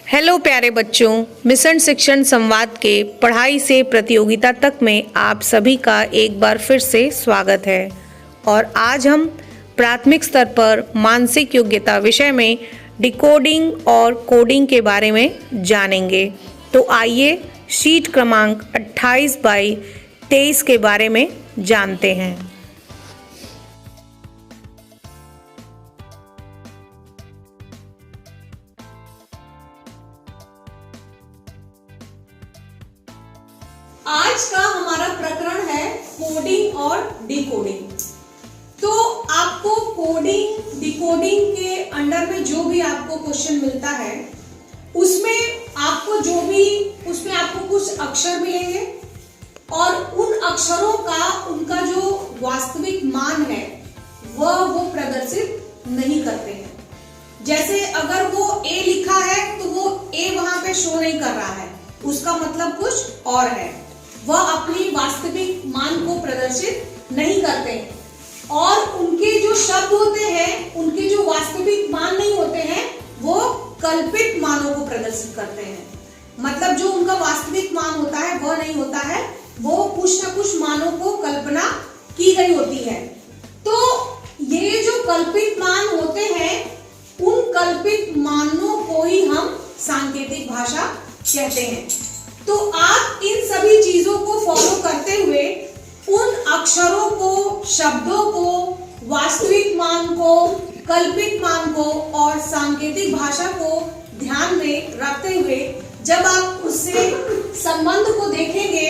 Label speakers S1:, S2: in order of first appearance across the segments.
S1: Hello प्यारे बच्चों, mission शिक्षण संवाद के पढ़ाई से प्रतियोगिता तक में आप सभी का एक बार फिर से स्वागत है। और आज हम प्राथमिक स्तर पर मानसिक योग्यता विषय में डिकोडिंग और कोडिंग के बारे में जानेंगे। तो आइए शीट क्रमांक 28/23 के बारे में जानते हैं।
S2: आज का हमारा प्रकरण है कोडिंग और डिकोडिंग। तो आपको कोडिंग डिकोडिंग के अंडर में जो भी आपको क्वेश्चन मिलता है उसमें आपको कुछ अक्षर मिलेंगे और उन अक्षरों का उनका जो वास्तविक मान है वो प्रदर्शित नहीं करते हैं। जैसे अगर वो ए लिखा है तो वो ए वहां पे शो नहीं कर रहा है, उसका मतलब कुछ और है। वह अपनी वास्तविक मान को प्रदर्शित नहीं करते और उनके जो शब्द होते हैं, उनके जो वास्तविक मान नहीं होते हैं, वो कल्पित मानों को प्रदर्शित करते हैं। मतलब जो उनका वास्तविक मान होता है वह नहीं होता है, वो कुछ ना कुछ मानों को कल्पना की गई होती है। तो ये जो कल्पित मान होते हैं, उन कल्पित मानों को ही हम सांकेतिक भाषा कहते हैं। तो आप इन सभी चीजों को फॉलो करते हुए उन अक्षरों को, शब्दों को, वास्तविक मान को, कल्पित मान को और सांकेतिक भाषा को ध्यान में रखते हुए जब आप उससे संबंध को देखेंगे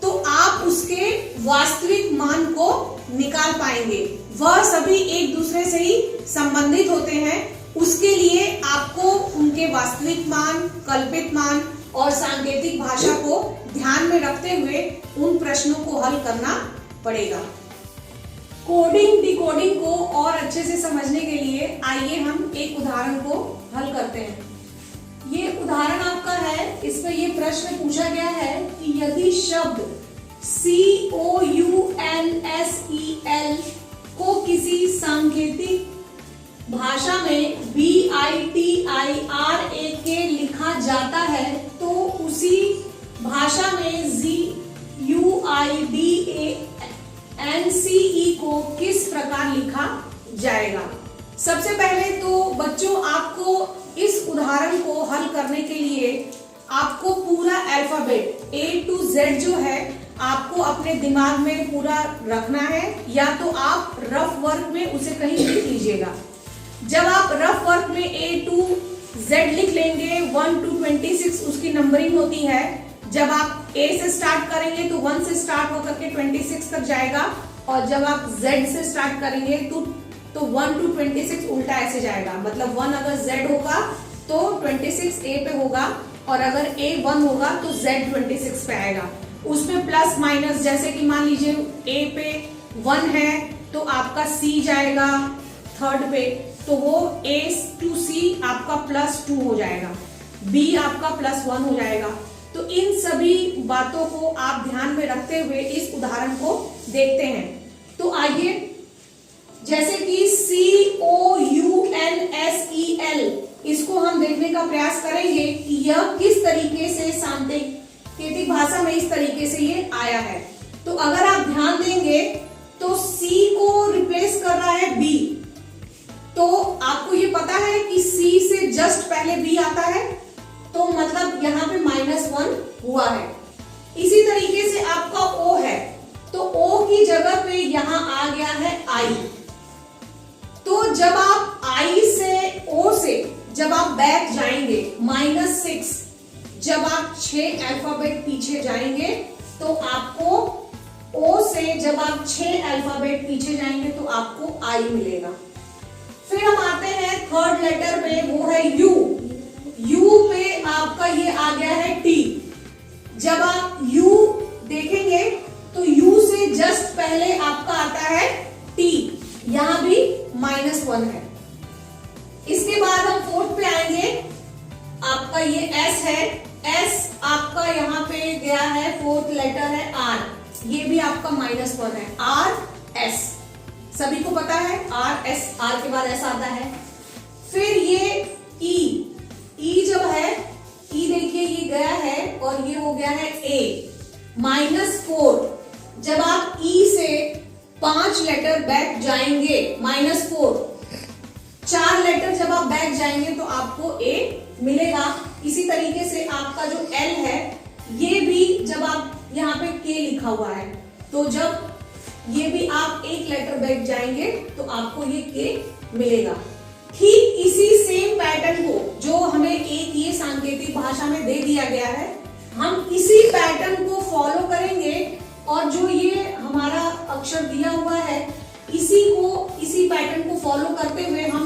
S2: तो आप उसके वास्तविक मान को निकाल पाएंगे। वह सभी एक दूसरे से ही संबंधित होते हैं। उसके लिए आपको उनके वास्तविक मान, कल्पित मान और सांकेतिक भाषा को ध्यान में रखते हुए उन प्रश्नों को हल करना पड़ेगा। कोडिंग डिकोडिंग को और अच्छे से समझने के लिए आइए हम एक उदाहरण को हल करते हैं। ये उदाहरण आपका है, इसमें ये प्रश्न पूछा गया है कि यदि शब्द COUNSEL को किसी सांकेतिक भाषा में BITIRAK लिखा जाता है तो उसी भाषा में GUIDANCE को किस प्रकार लिखा जाएगा। सबसे पहले तो बच्चों आपको इस उदाहरण को हल करने के लिए आपको पूरा अल्फाबेट A to Z जो है आपको अपने दिमाग में पूरा रखना है, या तो आप रफ वर्क में उसे कहीं लिख लीजिएगा। जब आप रफ वर्क में A to Z लिख लेंगे, 1 to 26 उसकी नंबरिंग होती है। जब आप A से स्टार्ट करेंगे तो 1 से स्टार्ट होकर के 26 तक जाएगा, और जब आप Z से स्टार्ट करेंगे तो 1 to 26 उल्टा ऐसे जाएगा। मतलब 1 अगर Z होगा तो 26 A पे होगा, और अगर A 1 होगा तो Z 26 पे आएगा। उसमें प्लस माइनस, जैसे कि मान लीजिए A पे 1 है तो आपका C जाएगा थर्ड पे, तो वो A to C आपका +2 हो जाएगा, B आपका +1 हो जाएगा। तो इन सभी बातों को आप ध्यान में रखते हुए इस उदाहरण को देखते हैं। तो आइए, जैसे कि COUNSEL, इसको हम देखने का प्रयास करेंगे कि यह किस तरीके से सांकेतिक भाषा में इस तरीके से ये आया है। तो अगर आप ध्यान देंगे तो C को रिप्लेस कर रहा है B। तो आपको ये पता है कि C से जस्ट पहले B आता है, तो मतलब यहाँ पे -1 हुआ है। इसी तरीके से आपका O है, तो O की जगह पे यहाँ आ गया है I। तो जब आप I से O से जब आप बैक जाएंगे -6, जब आप 6 अल्फाबेट पीछे जाएंगे तो आपको O से जब आप 6 अल्फाबेट पीछे जाएंगे तो आपको I मिलेगा। फिर हम आते हैं थर्ड लेटर पे, वो है U। U पे आपका ये आ गया है T। जब आप U देखेंगे तो U से जस्ट पहले आपका आता है T, यहां भी -1 है। इसके बाद हम फोर्थ पे आएंगे, आपका ये S है। S आपका यहाँ पे गया है, फोर्थ लेटर है R, ये भी आपका -1 है। R S सभी को पता है, R S, R के बाद S आता है। फिर ये E जब है हो गया है A, -4 जब आप E से 5 लेटर बैक जाएंगे, -4 4 लेटर जब आप बैक जाएंगे तो आपको A मिलेगा। इसी तरीके से आपका जो L है ये भी जब आप यहाँ पे K लिखा हुआ है तो जब ये भी आप एक लेटर बैक जाएंगे तो आपको ये K मिलेगा। ठीक इसी सेम पैटर्न को जो हमें एक ये सांकेतिक भाषा में दे दिया गया है, हम इसी पैटर्न को फॉलो करेंगे और जो ये हमारा अक्षर दिया हुआ है इसी पैटर्न को फॉलो करते हुए हम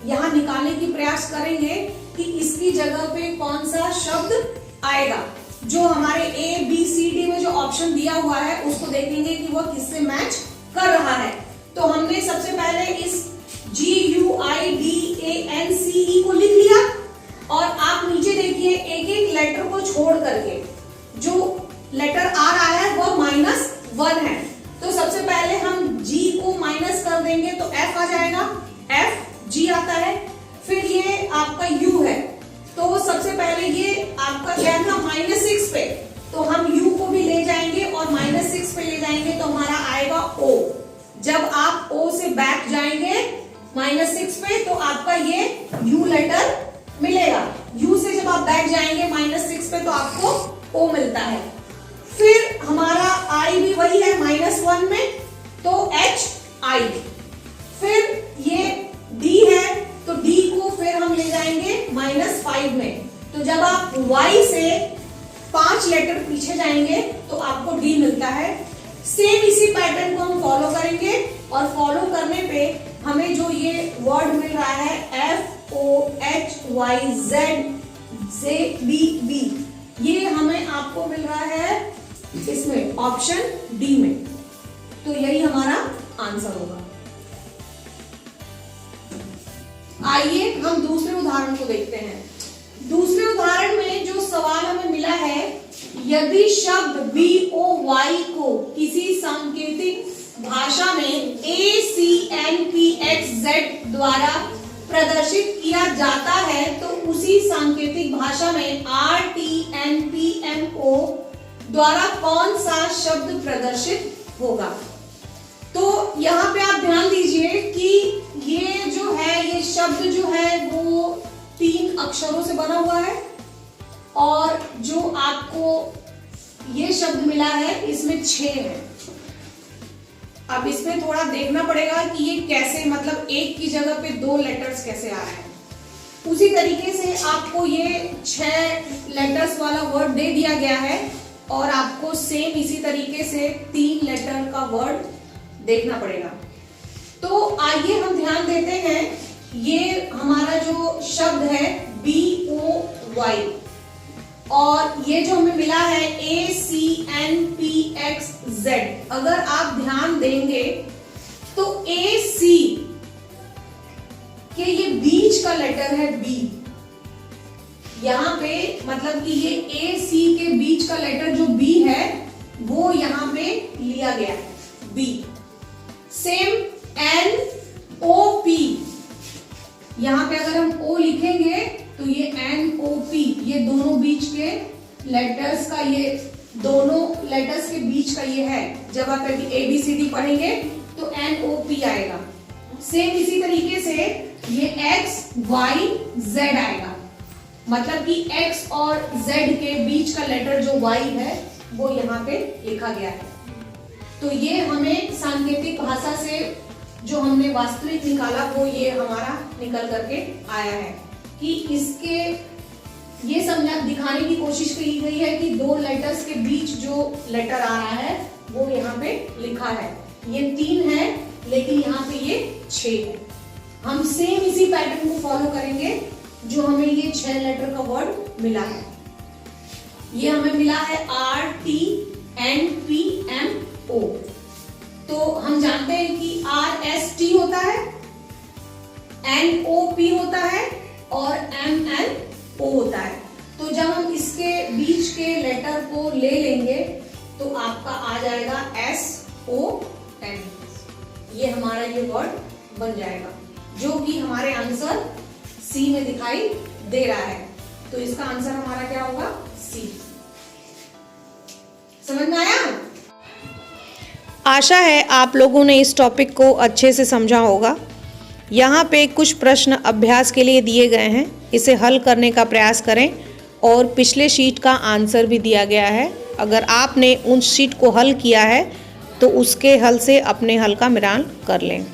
S2: यहाँ निकालने की प्रयास करेंगे कि इसकी जगह पे कौन सा शब्द आएगा। जो हमारे A, B, C, D में जो ऑप्शन दिया हुआ है उसको देखेंगे कि वह किससे मैच कर रहा है। तो हमने सबसे पहले इस GUIDANCE को लिख लिया और आप नीचे देखिए एक एक लेटर को छोड़ करके जो लेटर आ रहा है वह -1 है। तो सबसे पहले हम G को माइनस कर देंगे तो F आ जाएगा, F G आता है। फिर ये आपका U है तो सबसे पहले ये आपका क्या था -6 पे, तो हम U को भी ले जाएंगे और -6 पे ले जाएंगे तो हमारा आएगा O। जब आप O से बैक जाएंगे -6 पे तो आपका ये U लेटर मिलेगा। U से जब आप बैक जाएंगे -6 पे तो आपको O मिलता है। फिर हमारा I भी वही है -1 में तो H I। फिर ये D है तो D को फिर हम ले जाएंगे -5 में, तो जब आप Y से 5 लेटर पीछे जाएंगे तो आपको D मिलता है। सेम इसी पैटर्न को हम फॉलो करेंगे और फॉलो करने पे हमें जो ये वर्ड मिल रहा है FOHYZB, ये हमें आपको मिल रहा है इसमें ऑप्शन डी में, तो यही हमारा आंसर होगा। आइए हम दूसरे उदाहरण को देखते हैं। दूसरे उदाहरण में जो सवाल हमें मिला है, यदि शब्द BOY को किसी सांकेतिक भाषा में ACNPXZ द्वारा प्रदर्शित किया जाता है तो उसी सांकेतिक भाषा में RTNPMO द्वारा कौन सा शब्द प्रदर्शित होगा। तो यहाँ पे आप ध्यान दीजिए कि ये जो है, ये शब्द जो है वो 3 अक्षरों से बना हुआ है और जो आपको ये शब्द मिला है इसमें 6 है। अब इसमें थोड़ा देखना पड़ेगा कि ये कैसे, मतलब एक की जगह पे 2 लेटर्स कैसे आ रहे हैं। उसी तरीके से आपको ये 6 लेटर्स वाला वर्ड दे दिया गया है और आपको सेम इसी तरीके से 3 लेटर का वर्ड देखना पड़ेगा। तो आइए हम ध्यान देते हैं, ये हमारा जो शब्द है BOY और ये जो हमें मिला है ACNPXZ। अगर आप ध्यान देंगे तो AC के ये बीच का लेटर है B, यहाँ पे मतलब कि ये AC के बीच का लेटर जो B है वो यहाँ पे लिया गया है B। सेम NOP, यहाँ पे अगर हम O लिखेंगे तो ये NOP, ये दोनों बीच के लेटर्स का, ये दोनों लेटर्स के बीच का ये है। जब आप ABCD पढ़ेंगे तो NOP आएगा। सेम इसी तरीके से ये XYZ आएगा, मतलब कि X और Z के बीच का लेटर जो Y है वो यहाँ पे लिखा गया है। तो ये हमें सांकेतिक भाषा से जो हमने वास्तविक निकाला वो ये हमारा निकल करके आया है कि इसके ये समझा दिखाने की कोशिश की गई है कि 2 लेटर्स के बीच जो लेटर आ रहा है वो यहाँ पे लिखा है। ये 3 है लेकिन यहाँ पे ये 6 है। हम सेम इसी पैटर्न को फॉलो करेंगे जो हमें ये 6 लेटर का वर्ड मिला है। ये हमें मिला है RTNPMO। तो हम जानते हैं कि RST होता है, NOP होता है और MNO होता है। तो जब हम इसके बीच के लेटर को ले लेंगे तो आपका आ जाएगा SON। ये हमारा ये वर्ड बन जाएगा जो कि हमारे आंसर C में दिखाई दे रहा है। तो इसका आंसर हमारा क्या होगा? C। समझ में आया?
S1: आशा है आप लोगों ने इस टॉपिक को अच्छे से समझा होगा। यहाँ पे कुछ प्रश्न अभ्यास के लिए दिए गए हैं, इसे हल करने का प्रयास करें और पिछले शीट का आंसर भी दिया गया है। अगर आपने उन शीट को हल किया है तो उसके हल से अपने हल का मिलान कर लें।